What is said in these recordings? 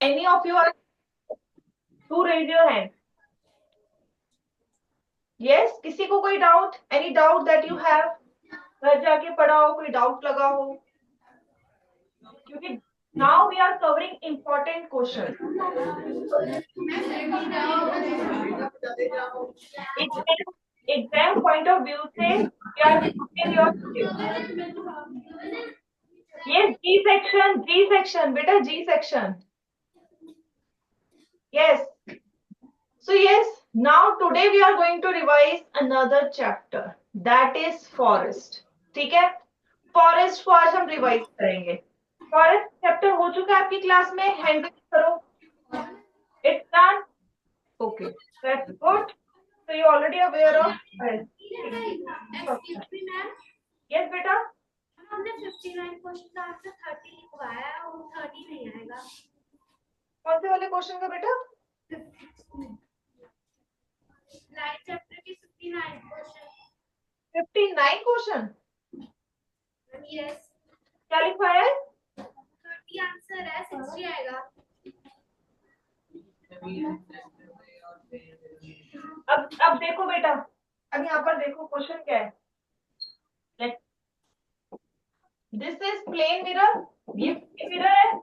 Any of you are to raise your hand. Yes, किसी को कोई doubt? Any doubt that you have? घर जाके पढ़ा हो, कोई डाउट लगा हो? क्योंकि now we are covering important questions. Exam point of view से we are discussing your yes G section बेटा G section. Yes. So yes, now today we are going to revise another chapter that is forest. ठीक है? Forest को आज हम revise करेंगे. Forest chapter हो चुका है आपकी क्लास में? हैंड करो. It's done. Okay, that's good. So you already aware of yes बेटा. हमने 59 क्वेश्चन का आंसर 30 लिखवाया है और 30 नहीं आएगा. कौन से वाले क्वेश्चन का बेटा? लाइफ चैप्टर के 59 क्वेश्चन. 59 क्वेश्चन. यस. क्या लिखवाया है? 30 आंसर है, 60 आएगा. अब देखो बेटा, अब यहाँ पर देखो क्वेश्चन क्या है. This is plane mirror. ये मिरर है.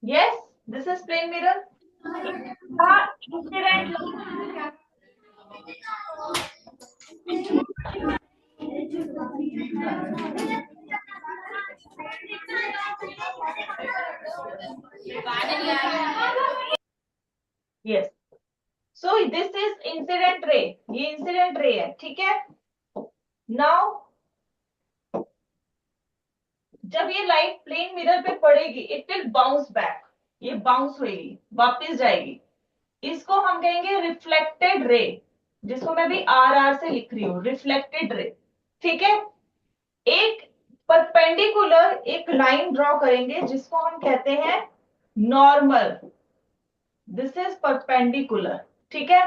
Yes, this is plane mirror. Incident yes. So this is incident ray. ये इंसिडेंट रे है. ठीक है. नाउ जब ये लाइट प्लेन मिरर पे पड़ेगी इट विल बाउंस बैक. ये बाउंस होगी, वापस जाएगी. इसको हम कहेंगे रिफ्लेक्टेड रे, जिसको मैं भी आर से लिख रही हूँ, रिफ्लेक्टेड रे. ठीक है. एक परपेंडिकुलर एक लाइन ड्रॉ करेंगे जिसको हम कहते हैं नॉर्मल. This is perpendicular. ठीक है.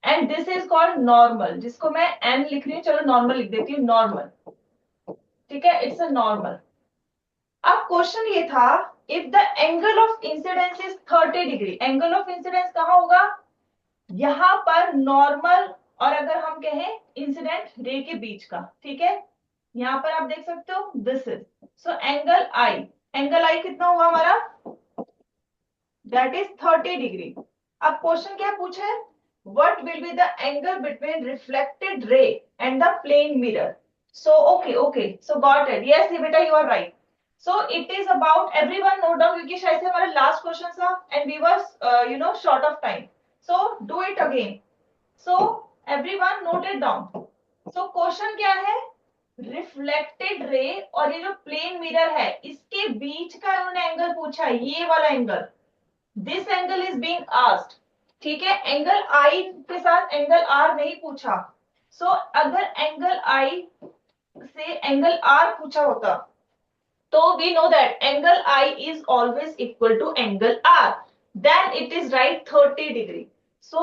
And this is called normal, जिसको मैं एन लिख रही हूँ. चलो नॉर्मल लिख देती हूँ, नॉर्मल. ठीक है, इट्स अ नॉर्मल. अब क्वेश्चन ये था, if the angle of incidence is 30 degree. Angle of incidence कहाँ होगा? यहां पर नॉर्मल और अगर हम कहें इंसिडेंट रे के बीच का. ठीक है. यहां पर आप देख सकते हो this is. So angle i. Angle i कितना होगा हमारा? That is 30 degree. अब क्वेश्चन क्या पूछा है? What will be the angle between reflected ray and the plane mirror? So okay so got it. Yes ये बेटा you are right. So it is about everyone note down क्योंकि शायद से हमारा लास्ट क्वेश्चन था and we were short of time. So do it again. So everyone note it down. So question क्या है? Reflected ray और ये जो प्लेन मिरर है इसके बीच का उन्होंने एंगल पूछा है, ये वाला angle. This angle is being asked. ठीक है. एंगल आई के साथ एंगल आर नहीं पूछा. सो अगर एंगल आई से एंगल आर पूछा होता तो we know that angle I is always equal to angle R. Then it is right 30 degree. So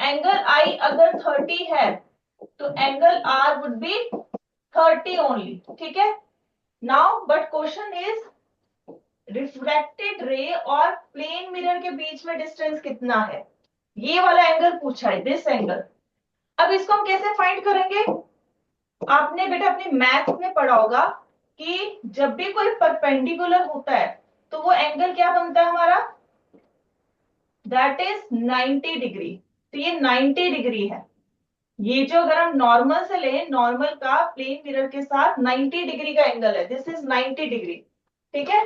angle I अगर 30 है तो angle R would be 30 only. ठीक है. Now but question is reflected ray और plane mirror के बीच में distance कितना है? ये वाला एंगल पूछा है, दिस एंगल. अब इसको हम कैसे फाइंड करेंगे? आपने बेटा अपने मैथ में पढ़ा होगा कि जब भी कोई परपेंडिकुलर होता है तो वो एंगल क्या बनता है हमारा? That is 90 degree. तो ये 90 डिग्री है. ये जो अगर हम नॉर्मल से लें, नॉर्मल का प्लेन मिरर के साथ 90 डिग्री का एंगल है. This is 90 degree. ठीक है.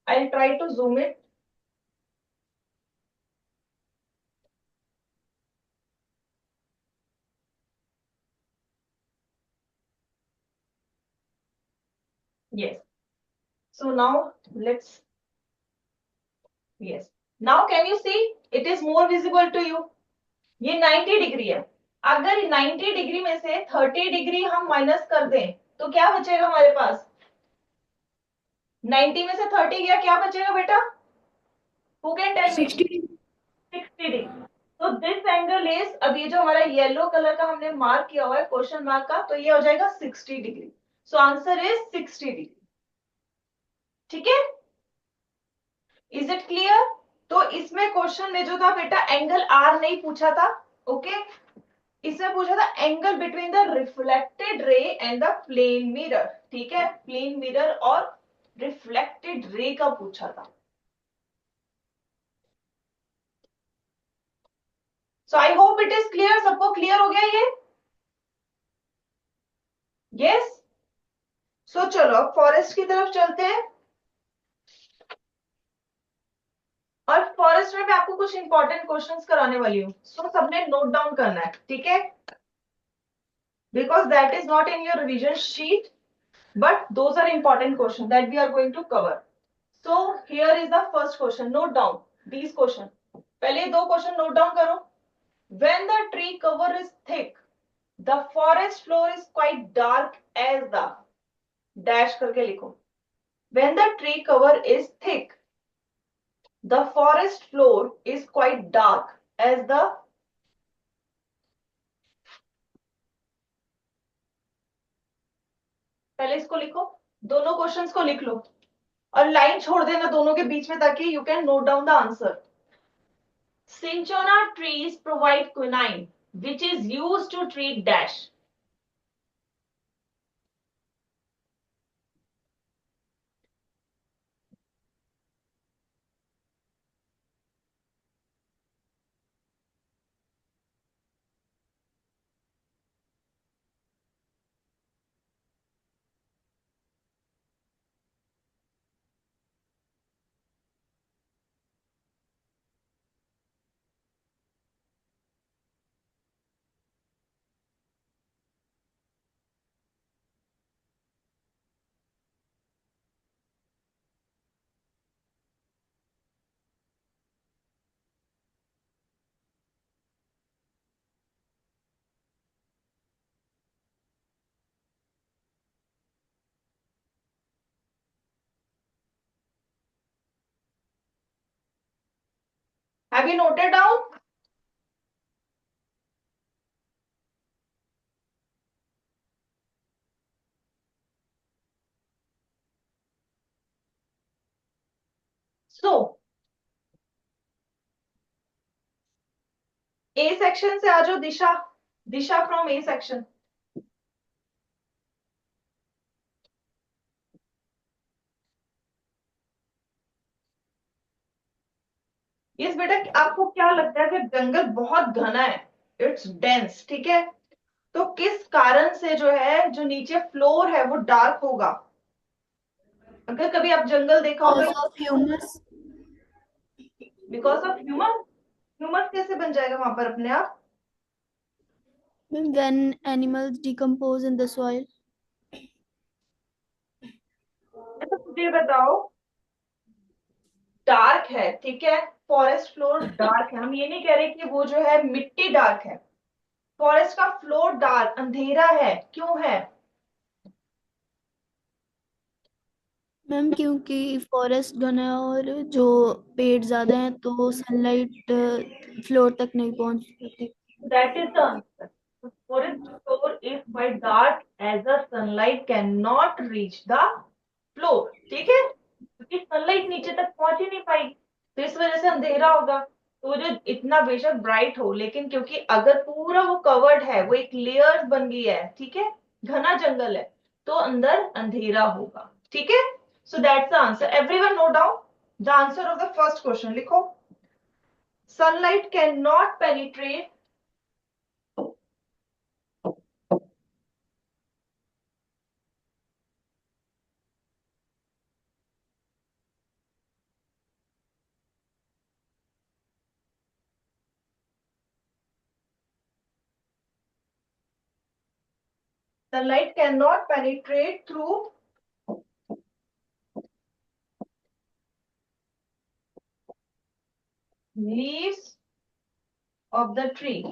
I try to zoom it. yes. So now let's. yes. Now can you see? It is more visible to you. ये 90 डिग्री है. अगर 90 डिग्री में से 30 डिग्री हम माइनस कर दें तो क्या बचेगा हमारे पास? 90 में से 30 गया, क्या बचेगा बेटा? Who can tell me? 60 degree. तो दिस एंगल इज, अब ये जो हमारा येलो कलर का हमने मार्क किया हुआ है क्वेश्चन मार्क का, तो ये हो जाएगा 60 degree. So answer is 60 degree. ठीक है. Is it clear? तो इसमें क्वेश्चन में जो था बेटा एंगल आर नहीं पूछा था, ओके इसमें पूछा था angle between the reflected ray and the plane mirror, ठीक है प्लेन मिरर और रिफ्लेक्टेड रे का पूछा था। So I hope it is clear, सबको क्लियर हो गया ये? यस। सो चलो अब फॉरेस्ट की तरफ चलते हैं, और फॉरेस्ट में मैं आपको कुछ इंपॉर्टेंट क्वेश्चंस कराने वाली हूँ, सो सबने नोट डाउन करना है, ठीक है, because that is not in your revision sheet, but those are important questions that we are going to cover. So here is the first question, note down these question, पहले दो question note down करो। when the tree cover is thick, the forest floor is quite dark as the dash करके लिखो। when the tree cover is thick, the forest floor is quite dark as the, पहले इसको लिखो, दोनों questions को लिख लो और लाइन छोड़ देना दोनों के बीच में ताकि you can note down the answer. Cinchona trees provide quinine, which is used to treat dash. Have you noted down? So, A section से आ जाओ, दिशा, दिशा from A section. यस बेटा, आपको क्या लगता है कि जंगल बहुत घना है, इट्स डेंस, ठीक है, तो किस कारण से जो है जो नीचे फ्लोर है वो डार्क होगा? अगर कभी आप जंगल देखा होगा, Because of humus, because of human, human कैसे बन जाएगा वहां पर अपने आप? when animals decompose in the soil. अच्छा मुझे बताओ, डार्क है, ठीक है, फॉरेस्ट फ्लोर डार्क है, हम ये नहीं कह रहे कि वो जो है मिट्टी डार्क है, फॉरेस्ट का फ्लोर डार्क अंधेरा है, क्यों है? मैम क्योंकि फॉरेस्ट घना है और जो पेड़ ज्यादा हैं तो सनलाइट फ्लोर तक नहीं पहुंच पाती। That is the answer, forest floor is quite dark as the sunlight can not reach the floor, ठीक है, क्योंकि सनलाइट नीचे तक पहुंच ही नहीं पाई, तो इस वजह से अंधेरा होगा। तो जो इतना बेशक ब्राइट हो, लेकिन क्योंकि अगर पूरा वो कवर्ड है, वो एक लेयर्स बन गई है, ठीक है, घना जंगल है, तो अंदर अंधेरा होगा, ठीक है। So that's the answer, everyone note down the answer of the first question, लिखो, sunlight can not penetrate, sunlight cannot penetrate through leaves of the tree.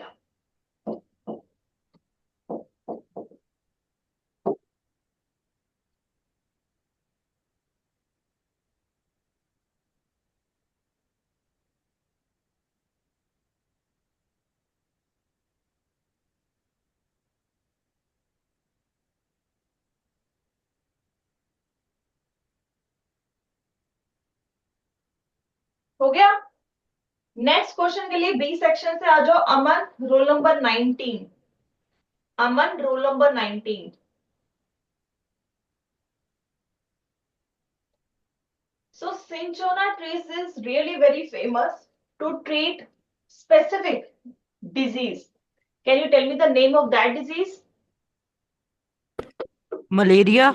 हो गया। नेक्स्ट क्वेश्चन के लिए बी सेक्शन से आ जाओ। अमन, role number 19। Aman, role number 19। So cinchona trees is really very famous to treat specific disease. Can you tell me the name of that disease? Malaria.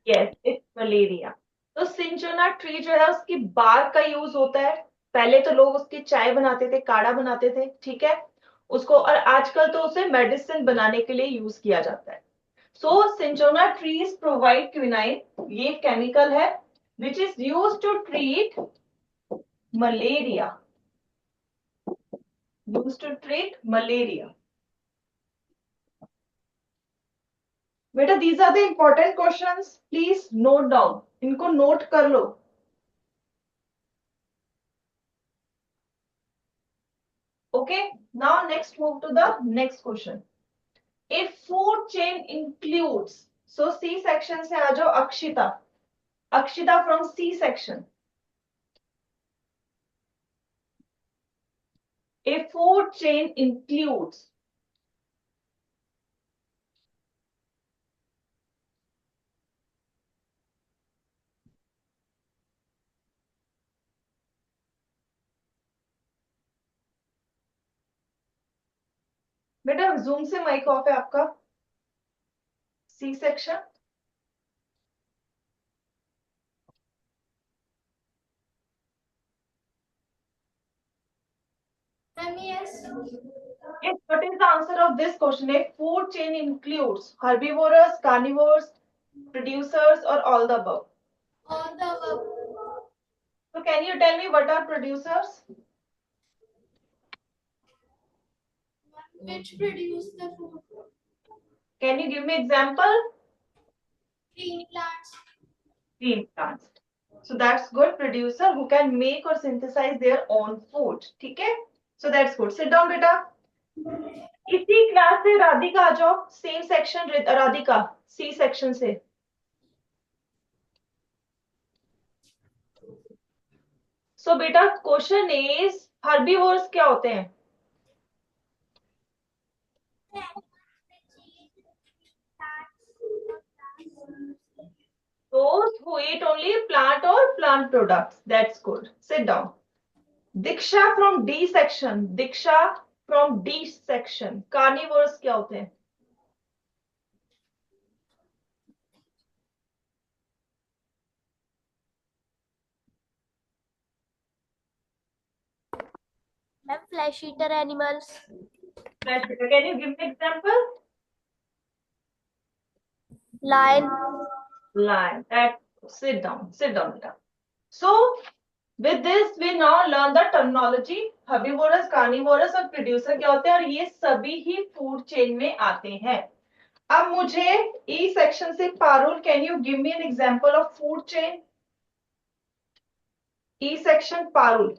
Yes, it's malaria. तो सिंचोना tree जो है उसकी बार का use होता है। पहले तो लोग उसकी चाय बनाते थे, काढ़ा बनाते थे, ठीक है उसको, और आजकल तो उसे मेडिसिन बनाने के लिए यूज किया जाता है। So cinchona trees provide quinine, ये केमिकल है which is use to treat malaria, used to treat malaria. बेटा these are the important questions, please note down, इनको नोट कर लो। Okay, now next move to the next question. If food chain includes, so C section से आ जाओ Akshita. Akshita from C section. If food chain includes, बेटा zoom से mic off है आपका। C section. Yes. Yes, what is the answer of this question? If food chain includes herbivores, carnivores, producers, or all the above? All the above. So can you tell me what are producers? Which produce the food? Can you give me example? Green plants. Green plants. So that's good. Producer who can make or synthesize their own food. ठीक है? So that's good. Sit down बेटा। इसी class से राधिका आ जाओ। Same section Radhika, C section से। So बेटा question is herbivores क्या होते हैं? Those who eat only plant or plant products. That's good. Sit down. Diksha from D section. Diksha from D section. Carnivores क्या होते हैं? Flesh eater animals. Can you give me example? Lion. Lion. Sit down. Sit down, beta. So with this we now learn the terminology. Herbivorous, carnivorous और producer क्या होते हैं, और ये सभी ही फूड चेन में आते हैं। अब मुझे ई सेक्शन से Parul, can you give me an example of food chain? E section Parul,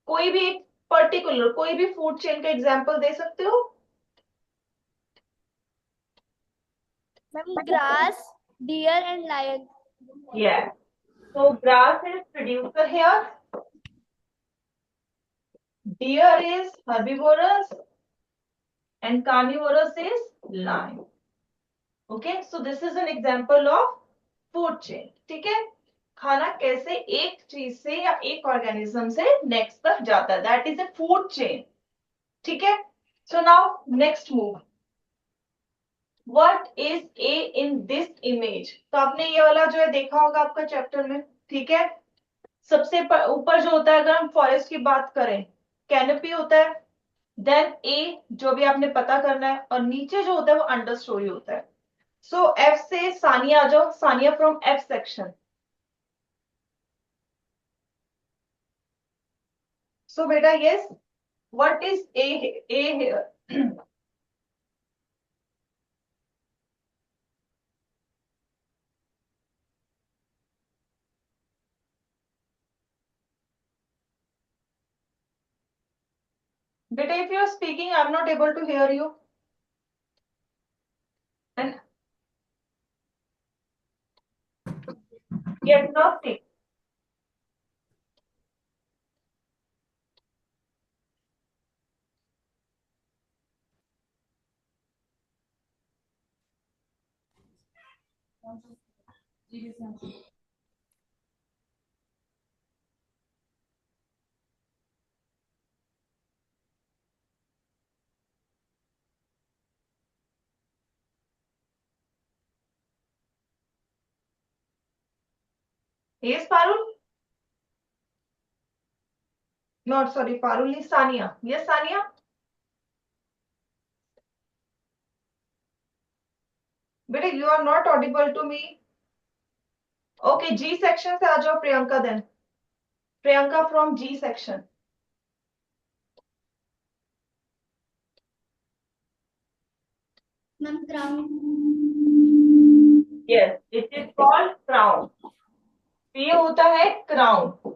कोई भी एक पर्टिकुलर कोई भी फूड चेन का एग्जांपल दे सकते हो? Grass, deer, and lion. Yeah. So grass is producer here. Deer is herbivorous and carnivorous is lion. Okay, so this is an example of food chain. ठीक है, खाना कैसे एक चीज से या एक ऑर्गेनिज्म से नेक्स्ट तक जाता है, that is a food chain. ठीक है, so now next move. What is A in this image? तो आपने ये वाला जो है देखा होगा आपका चैप्टर में, ठीक है। सबसे ऊपर जो होता है, अगर हम फॉरेस्ट की बात करें, कैनोपी होता है, देन ए जो भी आपने पता करना है, और नीचे जो होता है वो अंडर स्टोरी होता है। सो एफ से सानिया आ जाओ। Sania from F section. So बेटा yes, what is A here? Beta, if you are speaking, I'm not able to hear you. And yes, now speak. Yes Parul, not sorry Parul नहीं, सानिया, यस सानिया। बेटा you are not audible to me. Okay, G section से आ जाओ Priyanka then, Priyanka from G section. Ma'am crown. Yes, it is called crown. ये होता है crown.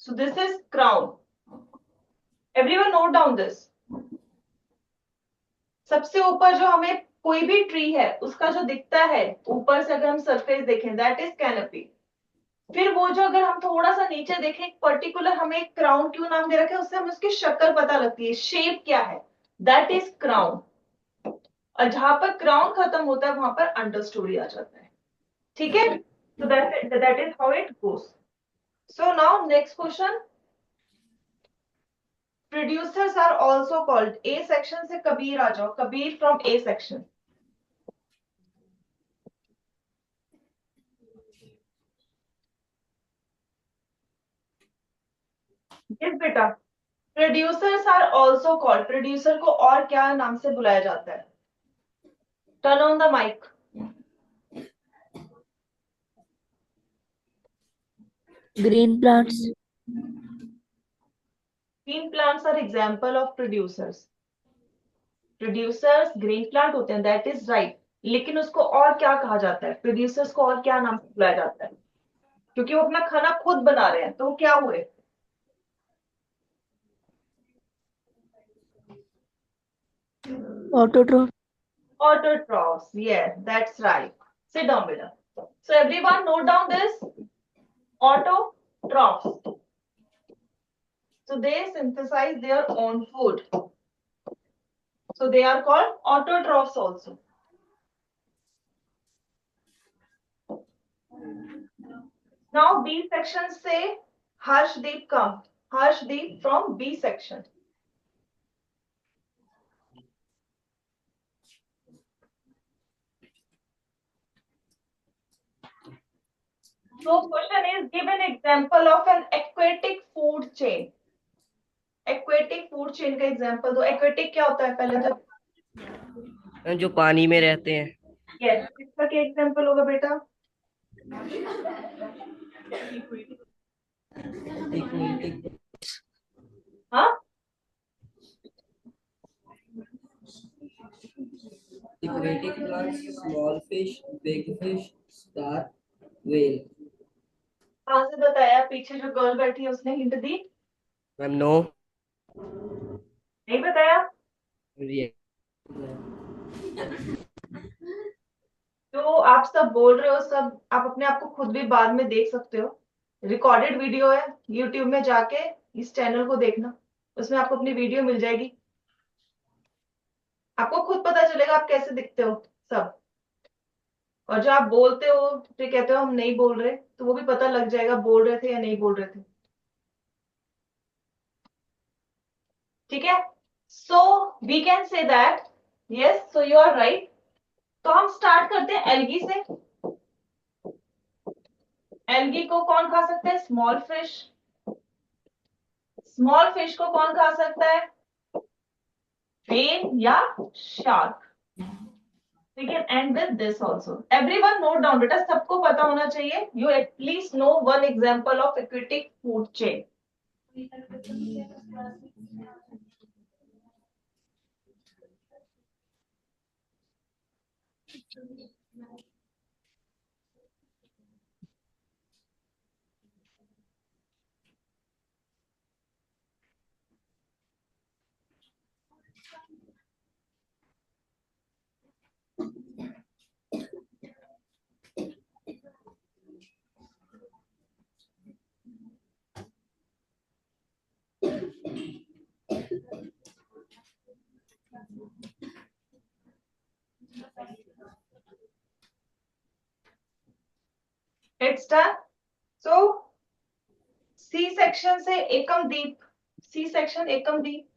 So this is crown. Everyone note down this. सबसे ऊपर जो हमें कोई भी ट्री है उसका जो दिखता है ऊपर से, अगर हम सरफेस देखें, दैट इज कैनोपी। फिर वो जो अगर हम थोड़ा सा नीचे देखें, एक पर्टिकुलर हमें क्राउन क्यों नाम दे रखा है, उससे हमें उसकी शक्ल पता लगती है, शेप क्या है, दैट इज क्राउन। और जहां पर क्राउन खत्म होता है वहां पर अंडर स्टोरी आ जाता है। ठीक है, so that is how it goes. So now next question. Producers are also called, A section से कबीर आ जाओ, Kabir from A section. yes बेटा, producers are also called, producer को और क्या नाम से बुलाया जाता है? Turn on the mic. Green plants. Green plants are example of producers. Producers green plant होते हैं, दैट इज राइट। लेकिन उसको और क्या कहा जाता है, प्रोड्यूसर्स को और क्या नाम से बुलाया जाता है? क्योंकि वो अपना खाना खुद बना रहे हैं, तो वो क्या हुए? Autotroph. Autotrophs. Yes, that's right. Sit down, Beta. So everyone note down this. Autotrophs. So they synthesize their own food. So they are called autotrophs also. Now B section say Harshdeep come. Harshdeep from B section. So question is, give an example of an aquatic food chain. Aquatic food chain का example दो। Aquatic क्या होता है पहले तो? जो पानी में रहते हैं। Yes, इसका क्या example होगा बेटा? हाँ, Aquatic plants, small fish, big fish, star, whale. कहाँ से बताया? पीछे जो गर्ल बैठी है उसने हिंट दी? Ma'am no. नहीं बताया? तो आप सब बोल रहे हो, सब आप अपने आप को खुद भी बाद में देख सकते हो। रिकॉर्डेड वीडियो है, यूट्यूब में जाके इस चैनल को देखना, उसमें आपको अपनी वीडियो मिल जाएगी। आपको खुद पता चलेगा आप कैसे दिखते हो सब। और जो आप बोलते हो फिर कहते हो हम नहीं बोल रहे, तो वो भी पता लग जाएगा बोल रहे थे या नहीं बोल रहे थे। ठीक है, so we can say that yes, so you are right. तो हम स्टार्ट करते हैं एल्गी से। एल्गी को कौन खा सकता है? Small fish. स्मॉल फिश को कौन खा सकता है? व्हेल या shark. We can end with this also. Everyone note down, बेटा सबको पता होना चाहिए। You at least know one example of aquatic food chain. It's done. So C section से Ekamdeep, C section Ekamdeep.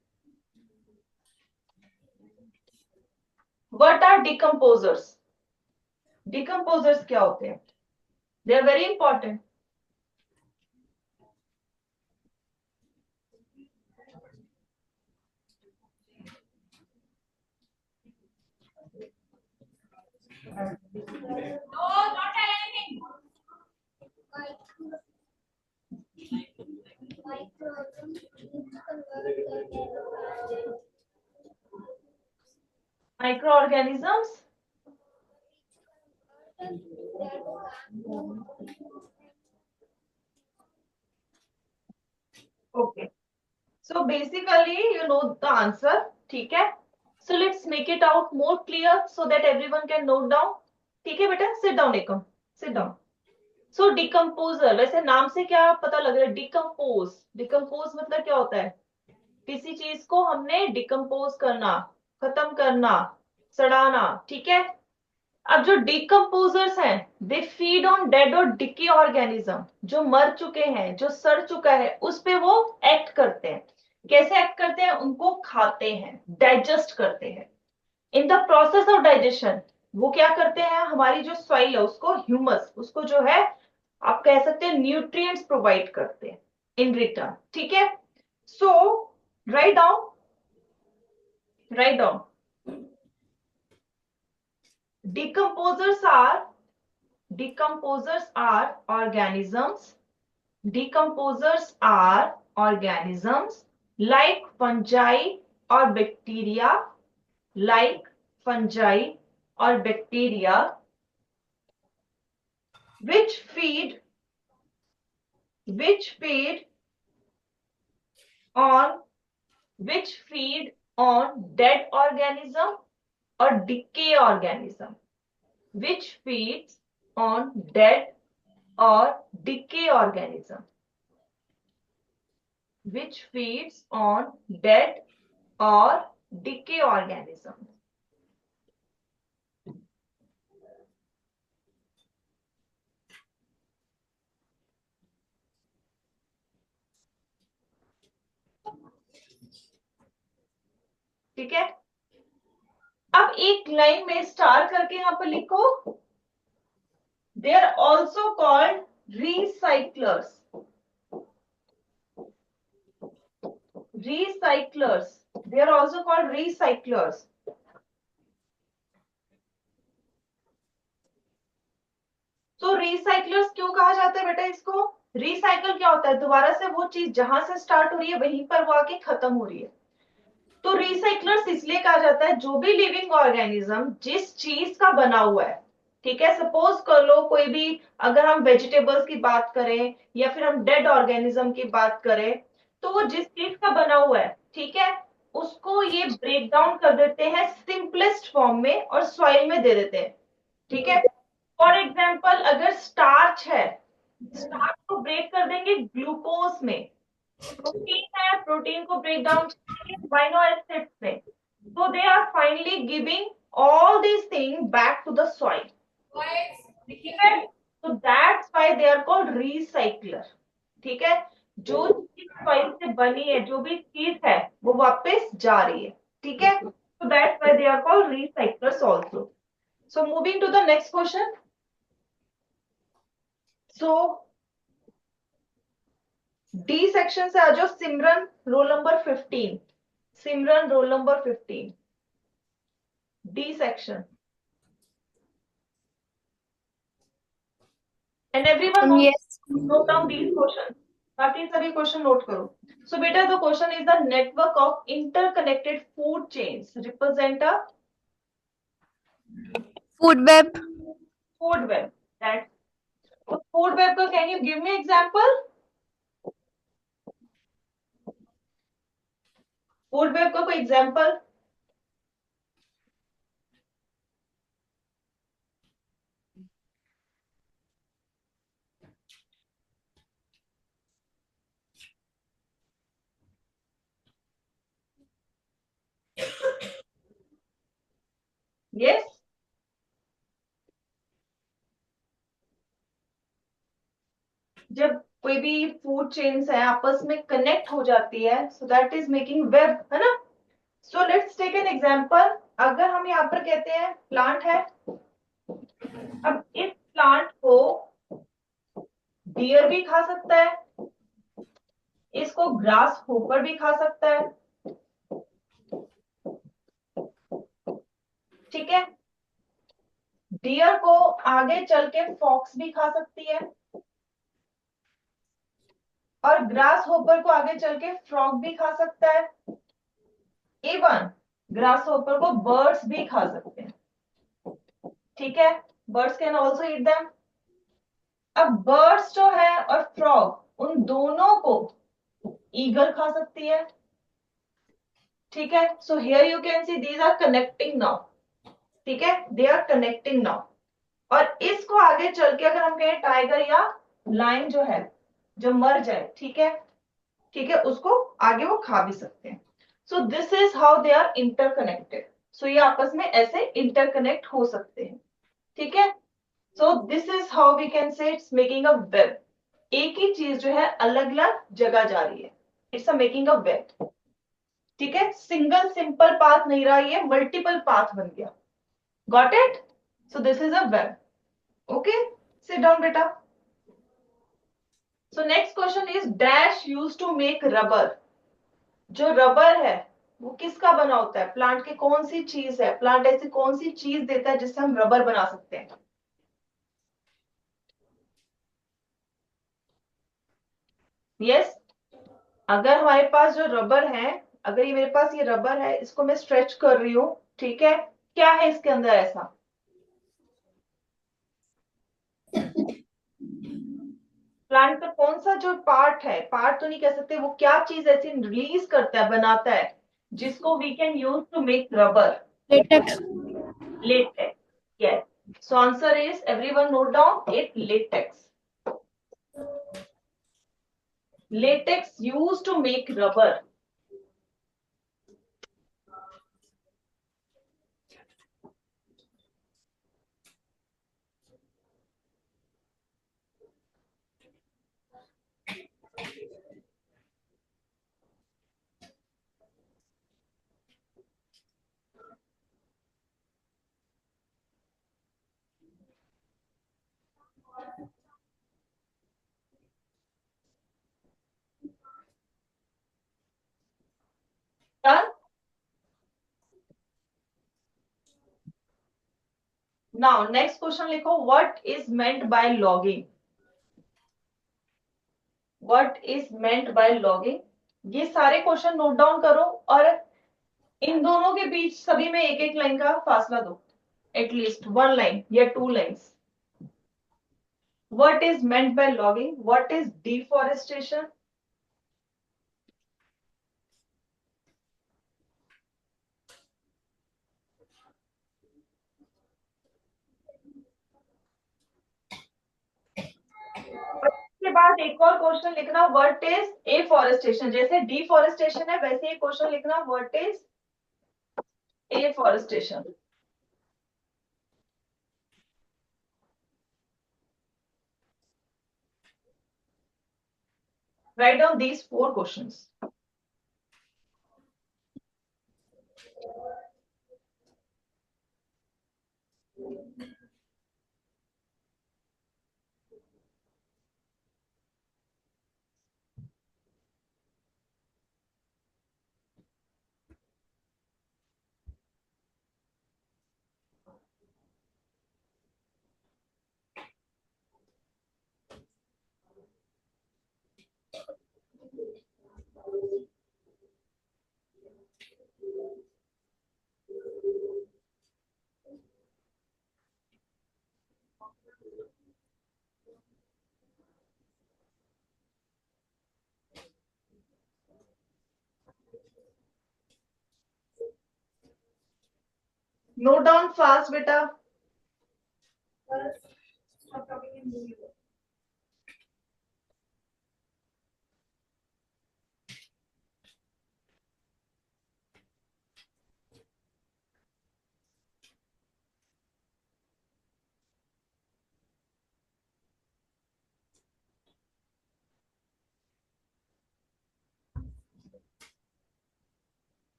What are decomposers? Decomposers क्या होते हैं? They are very important. Microorganisms. Okay, so basically you know the answer. ठीक है, so let's make it out more clear so that everyone can note down. ठीक है बेटा, sit down एकम, sit down. So decomposer, वैसे नाम से क्या पता लग रहा है? डिकम्पोज. डिकम्पोज मतलब क्या होता है? किसी चीज को हमने डिकम्पोज करना, खत्म करना, सड़ाना. ठीक है, अब जो डिकम्पोजर्स हैं दे फीड ऑन डेड और डिके ऑर्गेनिज्म. जो मर चुके हैं, जो सड़ चुका है, उस पे वो एक्ट करते हैं. कैसे एक्ट करते हैं? उनको खाते हैं, डाइजेस्ट करते हैं. In the process of digestion वो क्या करते हैं? हमारी जो सॉइल है उसको, ह्यूमस, उसको जो है आप कह सकते हैं न्यूट्रिएंट्स प्रोवाइड करते हैं इन रिटर्न. ठीक है, so write down, write down. decomposers are decomposers are organisms. Decomposers are organisms like fungi or bacteria, like fungi or bacteria, which feed which feed on which feed on dead organism or decay organism, which feeds on dead or decay organism, which feeds on dead or decay organism. ठीक है, अब एक line में star करके यहां पर लिखो, they are also called recyclers. Recyclers, they are also called recyclers. तो recyclers क्यों कहा जाता है बेटा इसको? रिसाइकल क्या होता है? दोबारा से वो चीज जहां से स्टार्ट हो रही है वहीं पर वो आके खत्म हो रही है. तो रिसाइकलर्स इसलिए कहा जाता है जो भी लिविंग ऑर्गेनिज्म जिस चीज का बना हुआ है. ठीक है, सपोज कर लो कोई भी, अगर हम वेजिटेबल्स की बात करें या फिर हम डेड ऑर्गेनिज्म की बात करें, तो वो जिस चीज का बना हुआ है, ठीक है, उसको ये ब्रेक डाउन कर देते हैं सिंपलेस्ट फॉर्म में और सॉइल में दे देते हैं. ठीक है, फॉर एग्जाम्पल अगर स्टार्च है, स्टार्च को ब्रेक कर देंगे ग्लूकोज में. प्रोटीन है, प्रोटीन को ब्रेक डाउन करेंगे अमीनो एसिड्स में. So they are finally giving all these things back to the soil. ठीक है, so that's why they are called recycler. ठीक है, जो चीज सॉइल से बनी है, जो भी चीज है वो वापस जा रही है. ठीक है, so that's why they are called recyclers also. So moving to the next question. So D section से आ जाओ. Simran roll number 15. Simran roll number 15, D section. And everyone Yes. note down these questions. बाकी सभी क्वेश्चन नोट करो. So बेटा the question is the network of interconnected food chains represent a Food web. food web. That food web का can you give me example? Food web का कोई example? Yes. जब कोई भी फूड चेन्स है आपस में कनेक्ट हो जाती है, so that is making web, है ना। So let's take an example. अगर हम यहाँ पर कहते हैं प्लांट है, अब इस प्लांट को डियर भी खा सकता है, इसको ग्रास होपर भी खा सकता है, ठीक है। डियर को आगे चल के फॉक्स भी खा सकती है, और ग्रास होपर को आगे चल के फ्रॉग भी खा सकता है। इवन ग्रास होपर को बर्ड्स भी खा सकते हैं, ठीक है। Birds can also eat them. अब बर्ड्स जो है और फ्रॉग, उन दोनों को ईगल खा सकती है, ठीक है। So here you can see these are connecting now, ठीक है, दे आर कनेक्टिंग नाउ। और इसको आगे चल के अगर हम कहें टाइगर या लायन जो है, जो मर जाए, ठीक है, ठीक है, उसको आगे वो खा भी सकते हैं। So this is how they are interconnected. So ये आपस में ऐसे इंटरकनेक्ट हो सकते हैं, ठीक है। So this is how we can say it's making a web. एक ही चीज जो है अलग अलग जगह जा रही है, it's a making a web, ठीक है। सिंगल सिंपल पाथ नहीं रहा, ये मल्टीपल पाथ बन गया। Got it? So this is a web. Okay, sit down बेटा। So next question is dash use to make rubber. जो रबर है वो किसका बना होता है? प्लांट की कौन सी चीज है, प्लांट ऐसी कौन सी चीज देता है जिससे हम रबर बना सकते हैं? यस, अगर हमारे पास जो रबर है, अगर ये मेरे पास ये रबर है, इसको मैं स्ट्रेच कर रही हूं, ठीक है, क्या है इसके अंदर ऐसा? प्लांट का कौन सा जो पार्ट है, पार्ट तो नहीं कह सकते, वो क्या चीज ऐसी रिलीज करता है, बनाता है, जिसको we can use to make rubber? Latex. Latex. Yes. So answer is, everyone note down it, latex. Latex used to make rubber. Done? Now next question लिखो, what is meant by logging? What is meant by logging? ये सारे question note down करो और इन दोनों के बीच सभी में एक एक लाइन का फासला दो, एटलीस्ट वन लाइन या two lines. What is meant by logging? What is deforestation? के बाद एक और क्वेश्चन लिखना, व्हाट इज एफॉरेस्टेशन। जैसे डिफॉरेस्टेशन है वैसे ही क्वेश्चन लिखना, what is afforestation. Write down these four questions. Note down fast बेटा। Stop talking and move your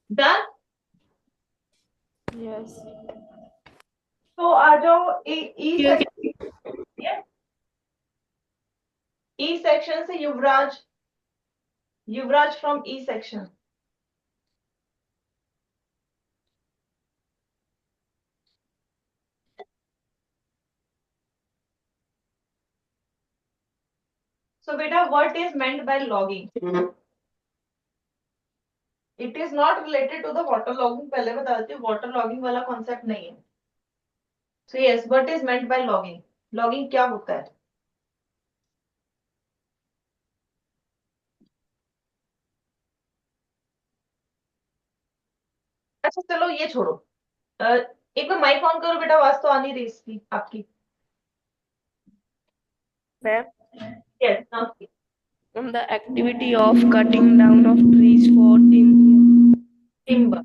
done. Yes तो आ जाओ ई सेक्शन। ई सेक्शन से युवराज, युवराज फ्रॉम ई सेक्शन। सो बेटा what is meant by logging? It is not related to the water logging, पहले बता देती हूँ, water logging वाला कॉन्सेप्ट नहीं है। So yes, what is meant by logging? Logging क्या होता है? अच्छा चलो ये छोड़ो, एक बार माइक ऑन करो बेटा, आवाज तो आ नहीं रही इसकी आपकी। Ma'am, yes now the activity of cutting down of trees for timber,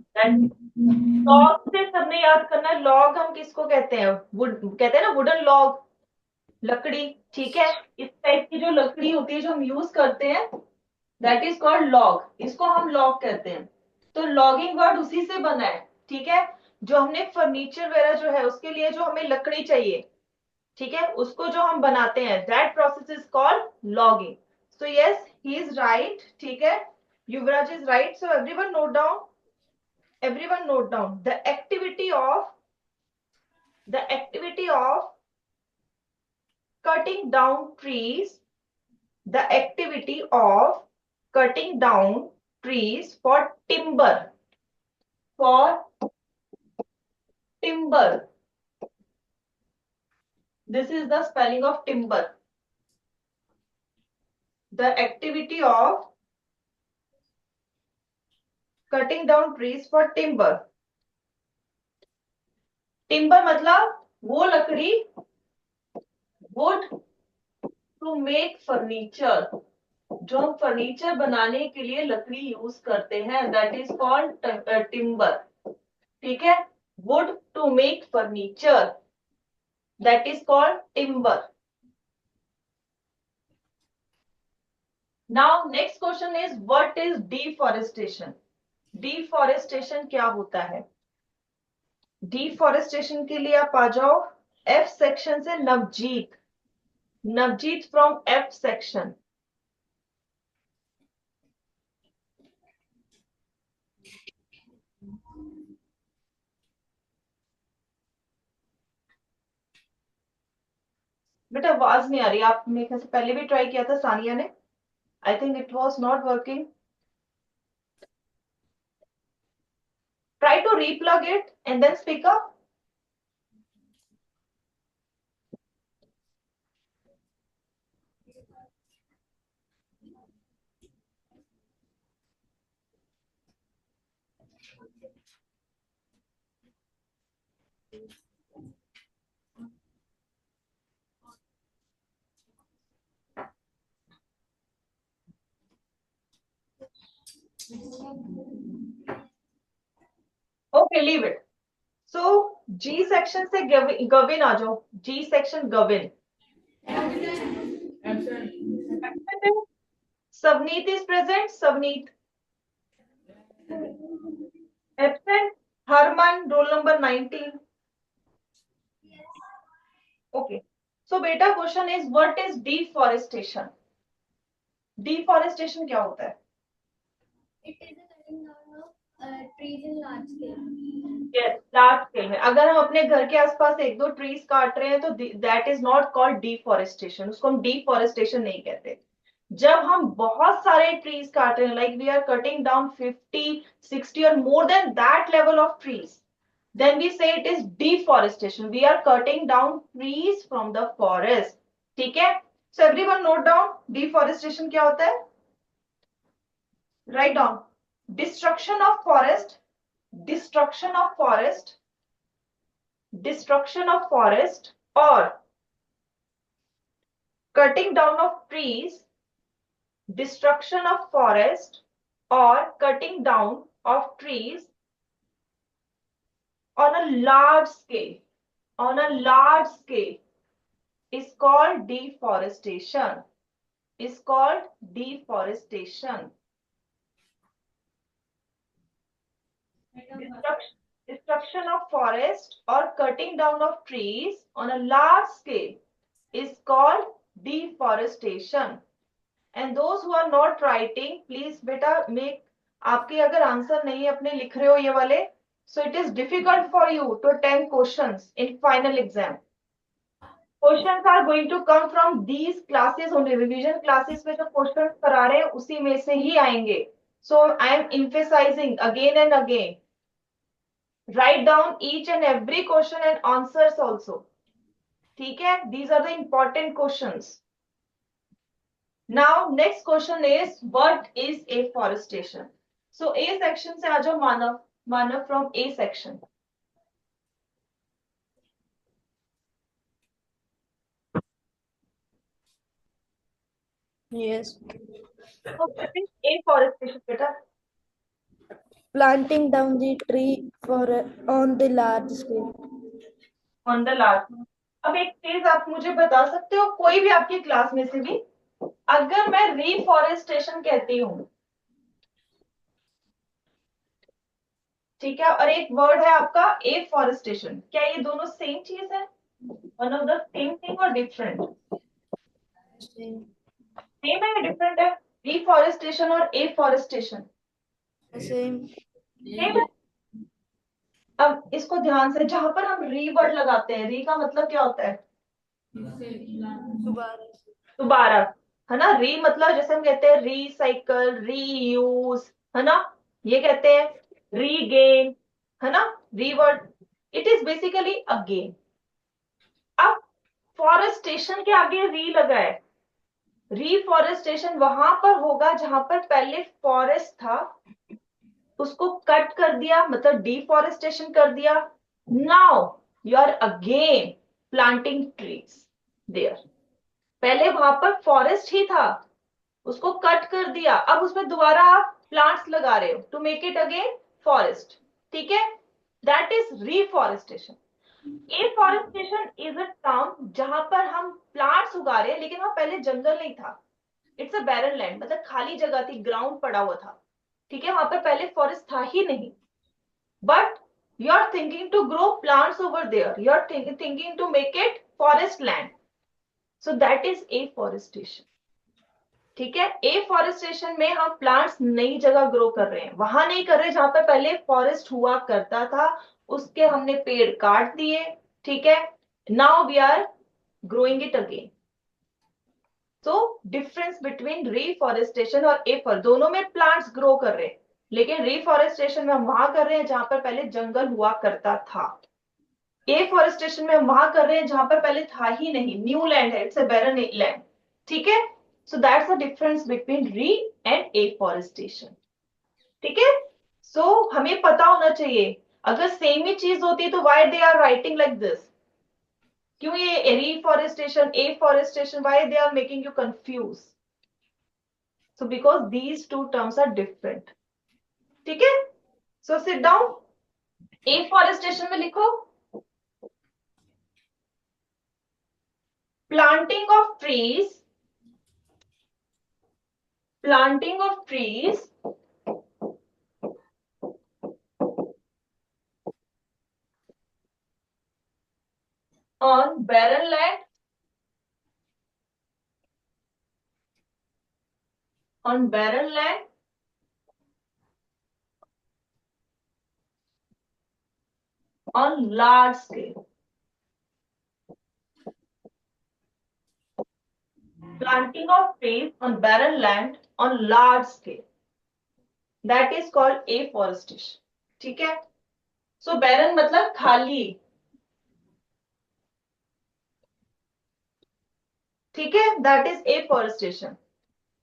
log से सबने याद करना है। लॉग हम किसको कहते हैं? वुड कहते हैं ना, वुडन लॉग, लकड़ी। ठीक है, इस टाइप की जो लकड़ी होती है जो हम यूज करते हैं, दैट इज कॉल्ड लॉग, इसको हम लॉग कहते हैं। तो लॉगिंग वर्ड उसी से बना है। ठीक है, जो हमने फर्नीचर वगैरह जो है उसके लिए जो हमें लकड़ी चाहिए, ठीक है, उसको जो हम बनाते हैं, that process is called logging. So yes he is right. ठीक है, Yuvraj is right. So everyone note down, everyone note down the activity of cutting down trees, the activity of cutting down trees for timber. This is the spelling of timber. The activity of cutting down trees for timber. Timber मतलब वो लकड़ी, would to make furniture, जो हम furniture बनाने के लिए लकड़ी use करते हैं, दैट इज कॉल्ड टिम्बर। ठीक है, wood to make furniture, that is called timber. Now next question is what is deforestation? Deforestation क्या होता है? डिफॉरेस्टेशन के लिए आप आ जाओ एफ सेक्शन से Navjeet, Navjeet from F section. बेटा आवाज नहीं आ रही, आप मेरे ख्याल से पहले भी ट्राई किया था सानिया ने, I think it was not working. Try to replug it and then speak up. Okay leave it. So G section से गविन आ जाओ, G section Gavin. Savneet is present, Savneet absent. Harman roll number 19। Okay, so बेटा question is what is deforestation? Deforestation क्या होता है? It is a cutting down of trees in large scale. Large scale में अगर हम अपने घर के आसपास एक दो ट्रीज काट रहे हैं तो that is not called deforestation, उसको हम डिफॉरेस्टेशन नहीं कहते। जब हम बहुत सारे ट्रीज काट रहे हैं, like we are cutting down 50 60 और more than that level of trees, then we say it is deforestation. We are cutting down trees from the forest. ठीक है, so everyone note down deforestation क्या होता है? Write down destruction of forest, destruction of forest, destruction of forest or cutting down of trees, destruction of forest or cutting down of trees on a large scale, on a large scale, is called deforestation. Is called deforestation. Destruction of forest or cutting down of trees on a large scale is called deforestation. And those who are not writing, please beta make, आपके अगर answer नहीं अपने लिख रहे हो ये वाले, so it is difficult for you to attempt questions in final exam. Questions are going to come from these classes only. Revision classes में जो questions करा रहे हैं उसी में से ही आएंगे. So I am emphasizing again and again. Write down each and every question and answers also. ठीक है? These are the important questions. Now next question is, what is afforestation? So A section से आ जाओ मानव. मानव from A section. Yes. So what is afforestation बेटा? Planting down the tree for on the large scale. On the large. अब एक चीज आप मुझे बता सकते हो, कोई भी आपकी क्लास में से भी, अगर मैं रिफॉरेस्टेशन कहती हूँ, ठीक है, और एक वर्ड है आपका एफॉरेस्टेशन, क्या ये दोनों सेम चीज है? One of the same thing और डिफरेंट? Same. सेम है या डिफरेंट है? रिफॉरेस्टेशन और एफॉरेस्टेशन Same. सेम है. अब इसको ध्यान से, जहां पर हम री वर्ड लगाते हैं, री का मतलब क्या होता है? दोबारा. दोबारा, है ना. री मतलब जैसे हम कहते हैं रिसाइकल, रीयूज, है ना, ये कहते हैं रीगेन, है ना, reward. It is basically again. अब फॉरेस्टेशन के आगे री लगा है. रीफॉरेस्टेशन वहां पर होगा जहां पर पहले फॉरेस्ट था, उसको कट कर दिया, मतलब डिफॉरेस्टेशन कर दिया. Now you are again planting trees there. पहले वहां पर फॉरेस्ट ही था, उसको कट कर दिया, अब उसमें दोबारा आप प्लांट्स लगा रहे हो to make it again forest. ठीक है, that is reforestation. Afforestation is a term जहां पर हम प्लांट्स उगा रहे हैं लेकिन वहां पहले जंगल नहीं था. इट्स अ बैरन लैंड, मतलब खाली जगह थी, ग्राउंड पड़ा हुआ था. ठीक है, वहां पर पहले फॉरेस्ट था ही नहीं, but you are thinking to grow plants over there, you are thinking to make it forest land. So that is afforestation. ठीक है, एफॉरेस्टेशन में हम प्लांट्स नई जगह ग्रो कर रहे हैं, वहां नहीं कर रहे जहां पर पहले फॉरेस्ट हुआ करता था, उसके हमने पेड़ काट दिए. ठीक है, now we are growing it again. So difference between reforestation और एफॉर, दोनों में प्लांट्स ग्रो कर रहे हैं, लेकिन रिफॉरेस्टेशन में हम वहां कर रहे हैं जहां पर पहले जंगल हुआ करता था. एफॉरेस्टेशन में हम वहां कर रहे हैं जहां पर पहले था ही नहीं, न्यू लैंड है, इट्स अ बैरन लैंड. ठीक है, so that's the difference between re and afforestation. ठीक है, so हमें पता होना चाहिए, अगर सेम ही चीज होती तो why they are writing like this? क्यों ये reforestation, afforestation, why they are making you confused? So because these two terms are different. ठीक है, so sit down. afforestation में लिखो, planting of trees, planting of trees on barren land, on barren land on large scale. Planting of trees on barren land on large scale, that is called afforestation. ठीक है, so barren मतलब खाली. ठीक है, that is afforestation.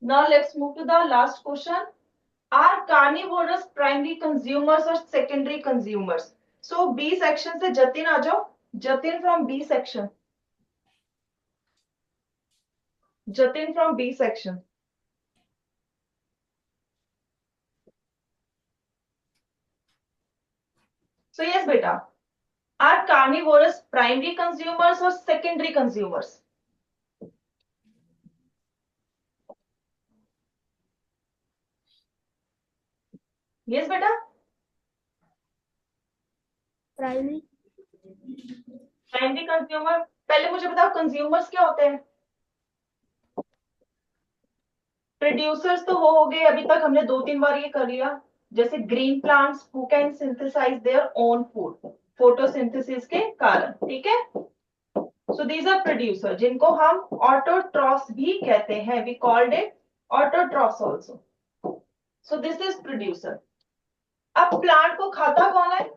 Now let's move to the last question. Are carnivorous primary consumers or secondary consumers? So B section से जतिन आ जाओ. Jatin from B section. Jatin from B section. So yes, beta. Are carnivorous primary consumers or secondary consumers? Yes बेटा, Primary. Primary consumer. पहले मुझे बताओ consumers क्या होते हैं? Producers तो वो हो गए, अभी तक हमने 2-3 बार ये कर लिया, जैसे green plants who can synthesize their own food, photosynthesis के कारण, ठीक है। सो दीज आर प्रोड्यूसर, जिनको हम ऑटोट्रॉफ्स भी कहते हैं, we called it autotrophs also. So this is producer. अब प्लांट को खाता कौन है?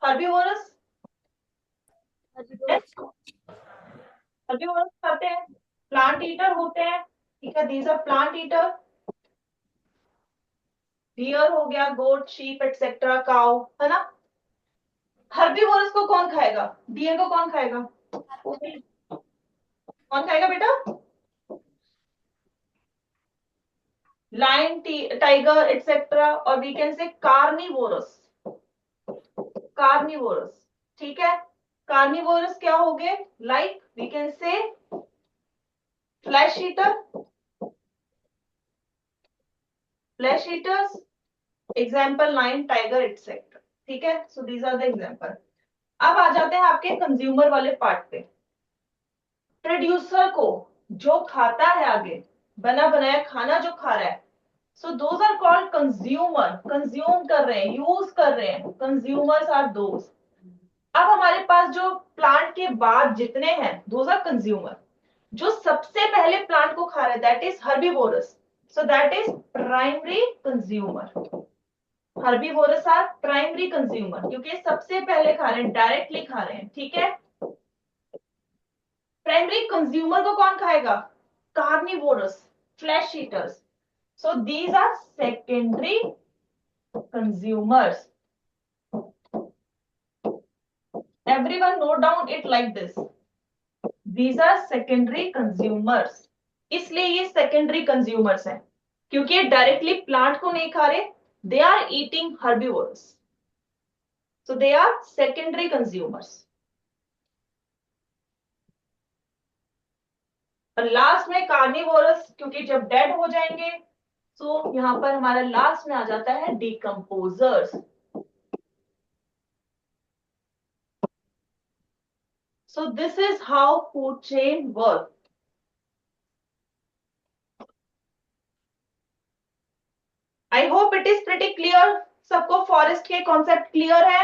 हर्बीवोरस। हर्बीवोरस खाते हैं, प्लांट ईटर होते हैं, ठीक है, these are plant eater. Deer हो गया, गोट, शीप एटसेट्रा, काउ, है ना। हर्बीवोरस को कौन खाएगा? डियर को कौन खाएगा? कौन खाएगा बेटा? लायन, टाइगर एटसेट्रा, और we can say carnivorous. Carnivorous, ठीक है। कार्निवोरस क्या हो गए? Like we can say flesh eater, flesh eaters, example lion, tiger etcetera, ठीक है। So these are the example. अब आ जाते हैं आपके कंज्यूमर वाले पार्ट पे। प्रोड्यूसर को जो खाता है, आगे बना बनाया खाना जो खा रहा है, so those are called consumer, consume कर रहे हैं, यूज कर रहे हैं, कंज्यूमर्स आर दोज। अब हमारे पास जो प्लांट के बाद जितने हैं, दोज आर कंज्यूमर। जो सबसे पहले प्लांट को खा रहा है, that is herbivorous, so that is primary consumer. Herbivorous are primary consumer, क्योंकि सबसे पहले खा रहे हैं, डायरेक्टली खा रहे हैं, ठीक है। प्राइमरी कंज्यूमर को कौन खाएगा? Carnivorous, flesh eaters. So these are secondary consumers. Everyone note down it like this. These are secondary consumers. इसलिए ये secondary consumers हैं, क्योंकि ये डायरेक्टली प्लांट को नहीं खा रहे, they are eating herbivores. So they are secondary consumers. और लास्ट में कार्निवोरस, क्योंकि जब डेड हो जाएंगे, तो यहां पर हमारा लास्ट में आ जाता है decomposers. So this is how food chain works. I hope it is pretty clear. सबको फॉरेस्ट के कॉन्सेप्ट क्लियर है?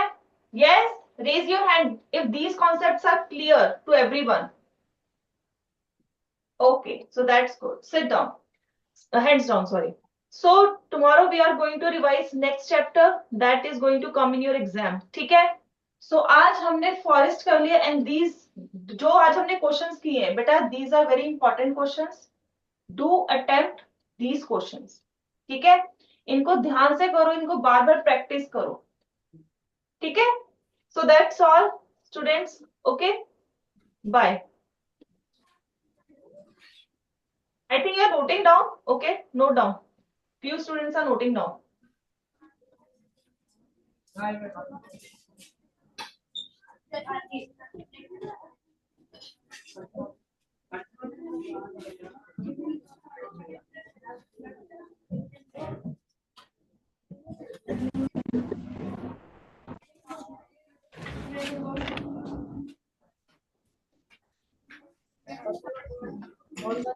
Yes, raise your hand if these concepts are clear to everyone. Okay, so that's good. Sit down. Hands down, sorry. So tomorrow we are going to revise next chapter that is going to come in your exam. ठीक है? So आज हमने forest कर लिया, and these जो आज हमने questions किए हैं बेटा, these are very important questions. Do attempt these questions. ठीक है? इनको ध्यान से करो, इनको बार बार प्रैक्टिस करो, ठीक है। So that's all students, okay, bye. I think you are noting down, okay, note down, few students are noting down. On the